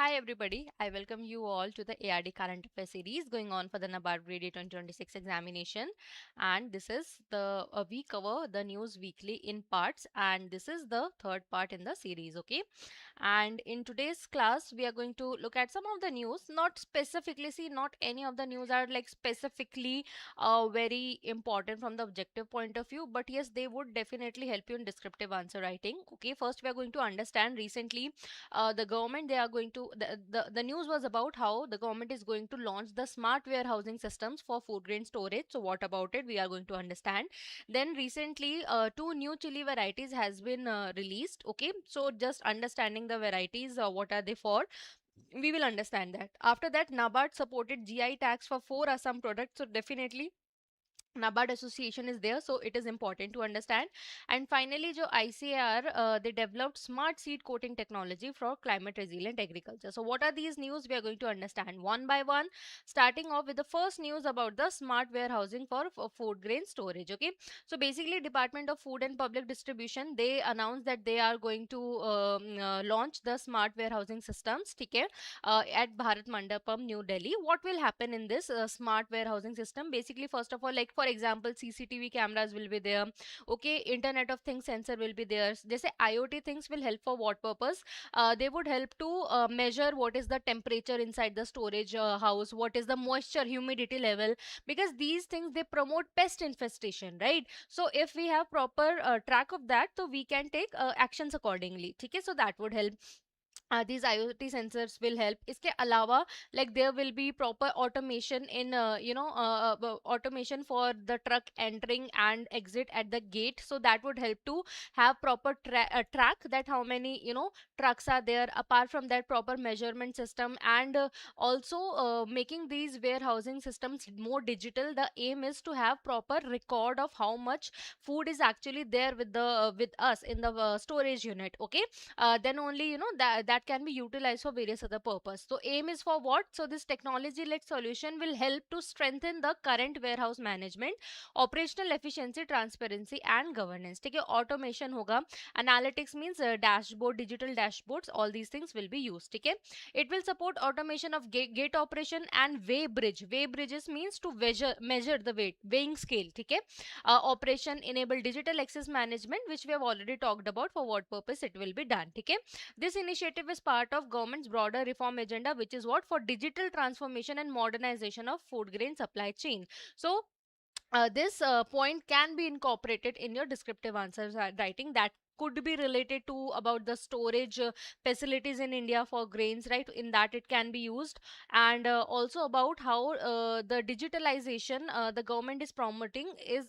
Hi everybody, I welcome you all to the ARD current affairs series going on for the NABARD Grade A 2026 examination. And this is we cover the news weekly in parts, and this is the third part in the series, okay? And in today's class, we are going to look at some of the news, not specifically, see, not any of the news are like specifically very important from the objective point of view, but yes, they would definitely help you in descriptive answer writing. Okay, first we are going to understand recently the government they are going to the news was about how the government is going to launch the smart warehousing systems for food grain storage. So what about it, we are going to understand. Then recently two new chili varieties has been released. Okay, so just understanding the varieties, what are they for, we will understand that. After that, NABARD supported GI tags for 4 Assam products, so definitely NABARD association is there, so it is important to understand. And finally, jo ICAR, they developed smart seed coating technology for climate resilient agriculture. So what are these news, we are going to understand one by one, starting off with the first news about the smart warehousing for food grain storage. Okay, so basically Department of Food and Public Distribution, they announced that they are going to launch the smart warehousing systems, okay, at Bharat Mandapam, New Delhi. What will happen in this smart warehousing system? Basically, first of all, like for example, CCTV cameras will be there. Okay, Internet of Things sensor will be there. They say IoT things will help for what purpose? They would help to measure what is the temperature inside the storage house, what is the moisture, humidity level, because these things they promote pest infestation, right? So if we have proper track of that, so we can take actions accordingly. Okay, so that would help. These IoT sensors will help. Iske alawa, like there will be proper automation in automation for the truck entering and exit at the gate, so that would help to have proper track that how many trucks are there. Apart from that, proper measurement system, and also making these warehousing systems more digital. The aim is to have proper record of how much food is actually there with the with us in the storage unit. Okay, then only that can be utilized for various other purpose. So aim is for what? So this technology led solution will help to strengthen the current warehouse management, operational efficiency, transparency and governance. ठीक है, automation होगा, analytics means dashboard, digital dashboards, all these things will be used. ठीक है, it will support automation of gate operation and weigh bridge. Weigh bridges means to measure the weight, weighing scale. ठीक है, operation enable digital access management, which we have already talked about for what purpose it will be done. Okay, this initiative is part of government's broader reform agenda, which is what, for digital transformation and modernization of food grain supply chain. So this point can be incorporated in your descriptive answers writing, that could be related to about the storage facilities in India for grains, right? In that it can be used. And also about how the digitalization the government is promoting is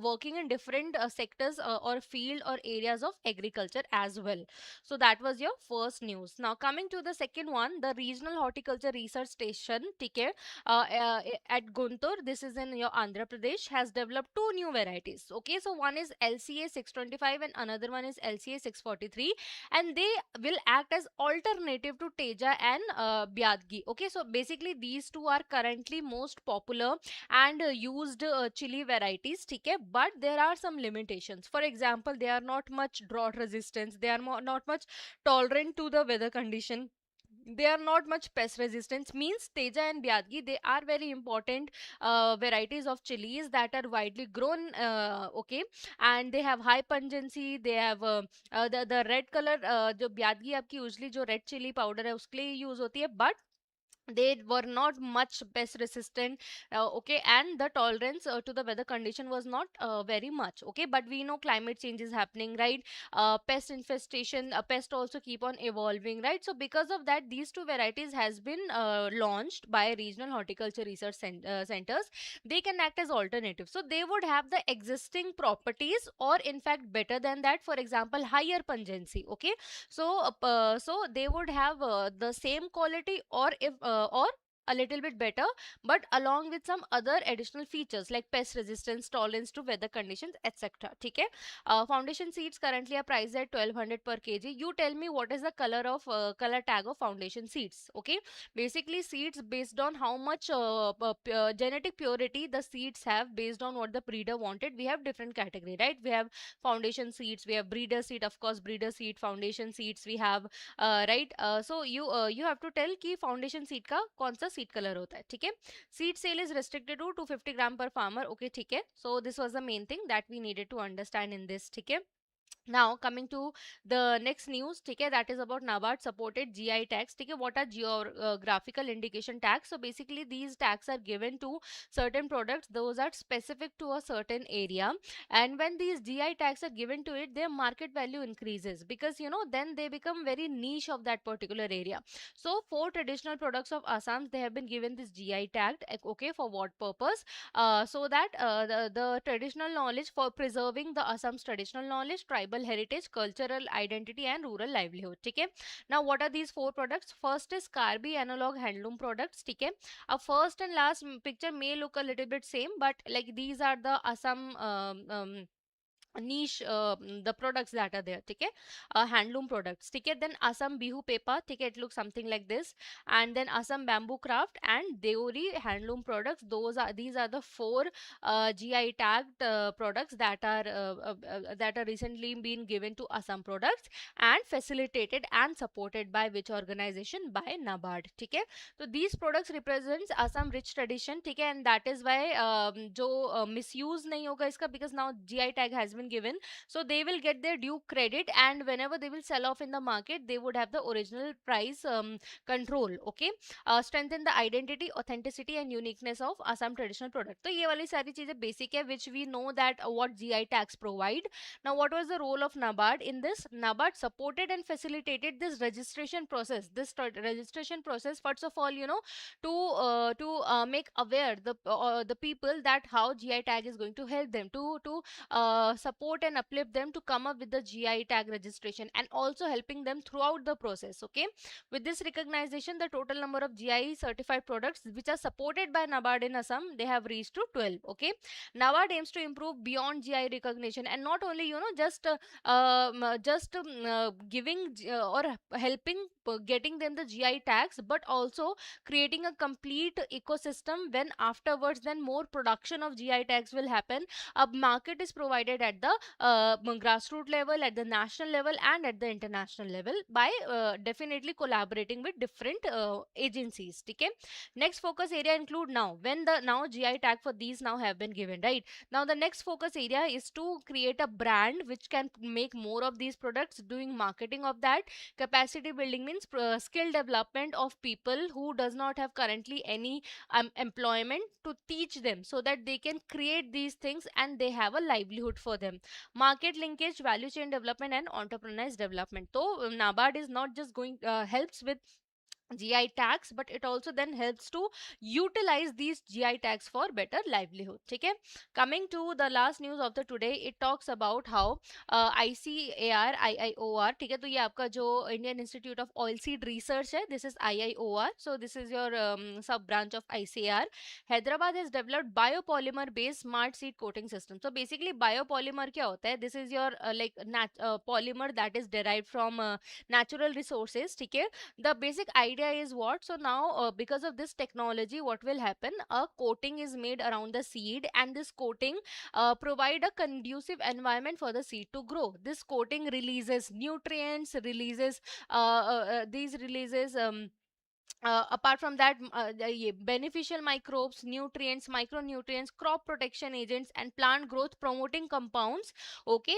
working in different sectors or field or areas of agriculture as well. So that was your first news. Now coming to the second one, the regional horticulture research station ticket at Guntur, this is in your Andhra Pradesh, has developed two new varieties. Okay, so one is LCA 625 and another one is LCA 643, and they will act as alternative to Teja and Byadgi. Okay, so basically these two are currently most popular and used chili varieties. Okay, but there are some limitations. For example, they are not much drought resistance, they are not much tolerant to the weather condition, they are not much pest resistance. Means Teja and Byadgi, they are very important varieties of chilies that are widely grown. Okay, and they have high pungency, they have the red color, जो Byadgi आपकी usually जो red chili powder है उसके लिए use होती है, but they were not much pest resistant. Okay, and the tolerance to the weather condition was not very much. Okay, but we know climate change is happening, right? Pest infestation, pest also keep on evolving, right? So because of that, these two varieties has been launched by regional horticulture research centers. They can act as alternatives, so they would have the existing properties, or in fact better than that. For example, higher pungency. Okay, so so they would have the same quality, or if or a little bit better, but along with some other additional features like pest resistance, tolerance to weather conditions, etc. ठीक है. Foundation seeds currently are priced at 1200 per kg. You tell me what is the color of color tag of foundation seeds. Okay, basically seeds based on how much genetic purity the seeds have based on what the breeder wanted. We have different category, right? We have foundation seeds, we have breeder seed, of course breeder seed, foundation seeds we have, right? So you have to tell कि foundation seed का कौन सा seed color होता है, ठीक है? Seed sale is restricted to 250 gram per farmer. Okay, ठीक है? So this was the main thing that we needed to understand in this, ठीक है? Now coming to the next news, okay, that is about NABARD supported GI tags. Okay, what are geographical indication tags? So basically these tags are given to certain products, those are specific to a certain area, and when these GI tags are given to it, their market value increases, because you know then they become very niche of that particular area. So four traditional products of Assam, they have been given this GI tag. Okay, for what purpose? So that the traditional knowledge, for preserving the Assam's traditional knowledge, tribal heritage, cultural identity and rural livelihood. Okay, now what are these four products? First is Karbi analog handloom products. Okay, first and last picture may look a little bit same, but like these are the Assam niche the products that are there, okay. Handloom products, okay. Then Assam Bihu paper, okay, it looks something like this. And then Assam bamboo craft and Deori handloom products, these are the four GI tagged products that are recently been given to Assam products and facilitated and supported by which organization? By NABARD, okay. So these products represents Assam rich tradition, ठीक है, and that is why जो misuse नहीं होगा इसका, because now GI tag has been given, so they will get their due credit, and whenever they will sell off in the market, they would have the original price control. Okay, strengthen the identity, authenticity and uniqueness of Assam traditional product. तो ये वाली सारी चीजें basic है, which we know that what GI tags provide. Now what was the role of NABARD in this? NABARD supported and facilitated this registration process. Registration process, first of all, you know, to make aware the people that how GI tag is going to help them to support and uplift them to come up with the GI tag registration, and also helping them throughout the process. Okay, with this recognition, the total number of GI certified products which are supported by NABARD in Assam, they have reached to 12. Okay, NABARD aims to improve beyond GI recognition, and not only, you know, just giving or helping getting them the GI tags, but also creating a complete ecosystem, when afterwards then more production of GI tags will happen. A market is provided at the grassroots level, at the national level and at the international level, by definitely collaborating with different agencies. Okay, next focus area include, now when the now GI tag for these now have been given, right? Now the next focus area is to create a brand which can make more of these products, doing marketing of that. Capacity building means skill development of people who does not have currently any employment, to teach them so that they can create these things and they have a livelihood for them. Market linkage, value chain development and entrepreneurs development. So NABARD is not just going helps with GI tags, but it also then helps to utilize these GI tags for better livelihood. Okay, coming to the last news of the today, it talks about how ICAR IIOR, ठीक है, तो ये आपका जो Indian Institute of Oilseed Research है, this is IIOR, so this is your sub branch of ICAR. Hyderabad has developed biopolymer based smart seed coating system. So basically biopolymer क्या होता है? This is your polymer that is derived from natural resources, ठीक है. The basic idea is what? So now because of this technology, what will happen? A coating is made around the seed, and this coating provide a conducive environment for the seed to grow. This coating releases nutrients, releases these releases apart from that, ये beneficial microbes, nutrients, micronutrients, crop protection agents and plant growth promoting compounds. Okay,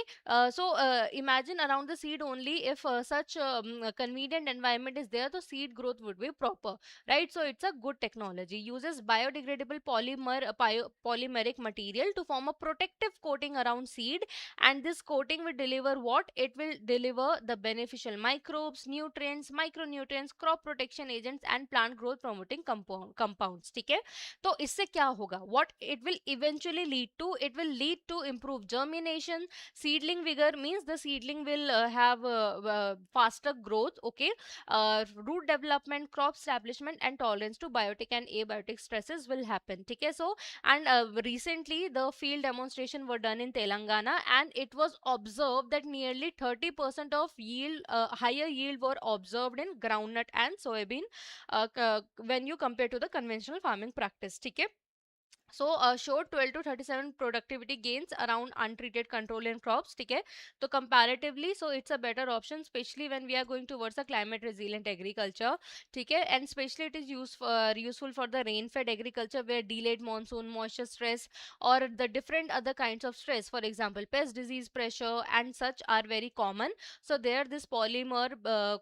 so imagine around the seed only, if such a convenient environment is there, the seed growth would be proper, right? So it's a good technology, uses biodegradable polymeric material to form a protective coating around seed, and this coating will deliver what? It will deliver the beneficial microbes, nutrients, micronutrients, crop protection agents and plant growth promoting compounds. ठीक है, तो इससे क्या होगा, what it will eventually lead to, it will lead to improved germination, seedling vigor, means the seedling will have faster growth, okay, root development, crop establishment, and tolerance to biotic and abiotic stresses will happen. Okay, so and recently the field demonstration were done in Telangana, and it was observed that nearly 30% of yield, higher yield were observed in groundnut and soybean when you compare to the conventional farming practice. Okay, so showed 12 to 37 productivity gains around untreated control in crops. Okay, so comparatively, so it's a better option, especially when we are going towards a climate resilient agriculture. Okay, and especially it is useful for the rain fed agriculture, where delayed monsoon, moisture stress, or the different other kinds of stress, for example pest disease pressure and such, are very common. So there this polymer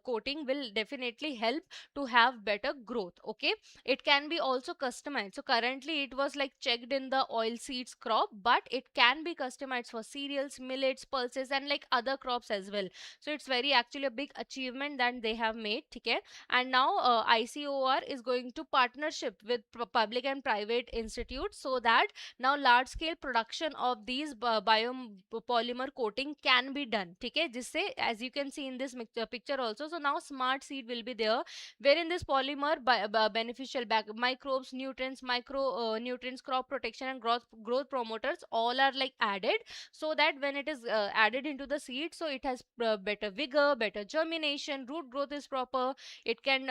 coating will definitely help to have better growth. Okay, it can be also customized. So currently it was like checked in the oil seeds crop, but it can be customized for cereals, millets, pulses, and like other crops as well. So it's very actually a big achievement that they have made. Okay, and now ICOR is going to partnership with public and private institutes, so that now large scale production of these biopolymer coating can be done. Okay, जिससे as you can see in this picture also, so now smart seed will be there, wherein this polymer beneficial microbes, nutrients, micro nutrients, crop protection, and growth promoters all are like added, so that when it is added into the seed, so it has better vigor, better germination, root growth is proper, it can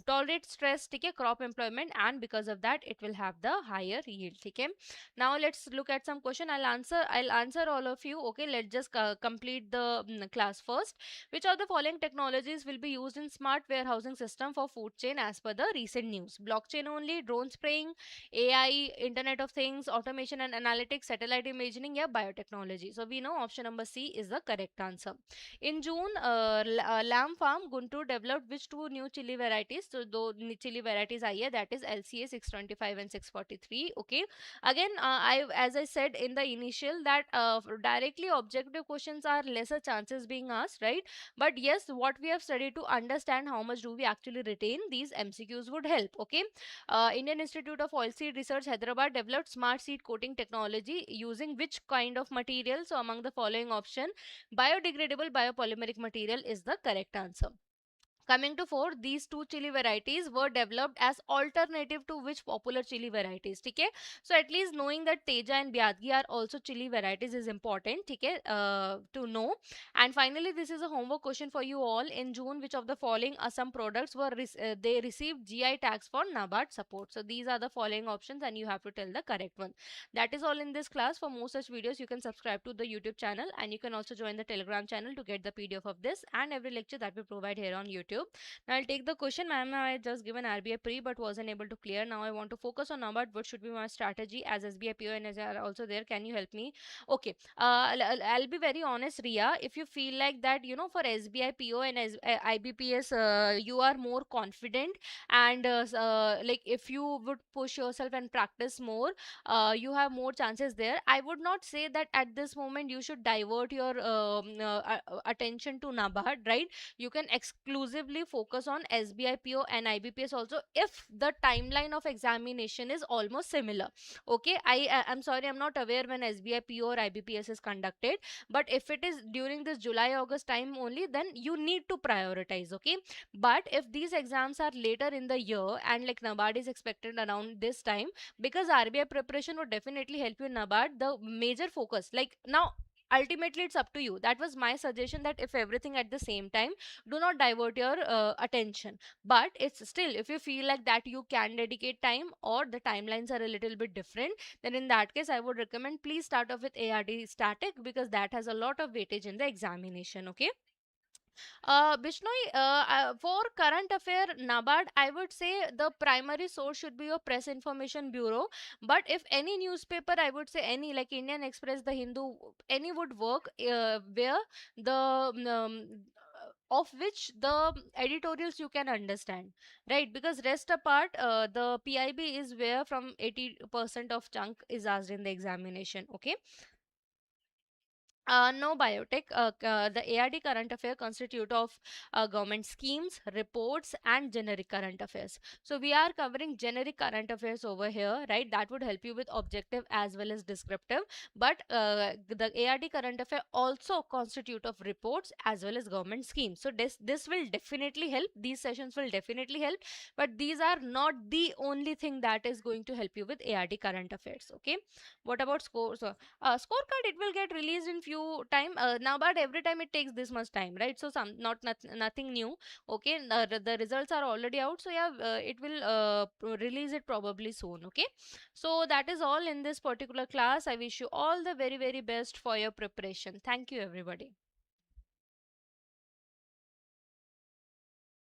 tolerate stress. Okay, crop employment, and because of that it will have the higher yield. Okay, now let's look at some question. I'll answer all of you. Okay, let's just complete the class first. Which of the following technologies will be used in smart warehousing system for food chain as per the recent news? Blockchain only, drone spraying, AI, Internet of Things, automation and analytics, satellite imaging, yeah, biotechnology. So we know option number C is the correct answer. In June, Lamb Farm Guntur developed which two new chili varieties? So दो chili varieties आई है, that is LCA 625 and 643. Okay, again I as I said in the initial that directly objective questions are lesser chances being asked, right? But yes, what we have studied to understand how much do we actually retain, these MCQs would help. Okay, Indian Institute of Oilseed Research Hyderabad developed smart seed coating technology using which kind of material? So among the following option, biodegradable biopolymeric material is the correct answer. Coming to four, these two chili varieties were developed as alternative to which popular chili varieties? Okay, so at least knowing that Teja and Byadgi are also chili varieties is important. Okay, to know. And finally, this is a homework question for you all. In June, which of the following Assam products were they received GI tags for NABARD support? So these are the following options, and you have to tell the correct one. That is all in this class. For more such videos, you can subscribe to the YouTube channel, and you can also join the Telegram channel to get the PDF of this and every lecture that we provide here on YouTube. Now I'll take the question. Ma'am, I just given RBI pre but wasn't able to clear. Now I want to focus on NABARD. What should be my strategy as SBI PO and as are also there? Can you help me? Okay. I'll be very honest, Ria. If you feel like that, for SBI PO and IBPS, you are more confident, and like if you would push yourself and practice more, you have more chances there. I would not say that at this moment you should divert your attention to NABARD, right? You can exclusively focus on SBI PO and IBPS also, if the timeline of examination is almost similar. Okay, I'm sorry, I'm not aware when SBI PO or IBPS is conducted, but if it is during this July August time only, then you need to prioritize. Okay, but if these exams are later in the year and like NABARD is expected around this time, because RBI preparation would definitely help you in NABARD, the major focus, like now ultimately it's up to you. That was my suggestion, that if everything at the same time, do not divert your attention. But it's still, if you feel like that you can dedicate time or the timelines are a little bit different, then in that case I would recommend please start off with ARD static, because that has a lot of weightage in the examination. Okay, Bishnoi, for current affair NABARD, I would say the primary source should be your press information bureau. But if any newspaper, I would say any like Indian Express, the Hindu, any would work, where the of which the editorials you can understand, right? Because rest apart, the PIB is where from 80% of chunk is asked in the examination. Okay, No biotech. The ARD current affair constitute of government schemes, reports, and generic current affairs. So we are covering generic current affairs over here, right? That would help you with objective as well as descriptive. But the ARD current affair also constitute of reports as well as government schemes. So this will definitely help. These sessions will definitely help. But these are not the only thing that is going to help you with ARD current affairs. Okay. What about scores? Scorecard, it will get released in few time now, but every time it takes this much time, right? So nothing new. Okay, the results are already out, so yeah, it will release it probably soon. Okay, so that is all in this particular class. I wish you all the very best for your preparation. Thank you, everybody.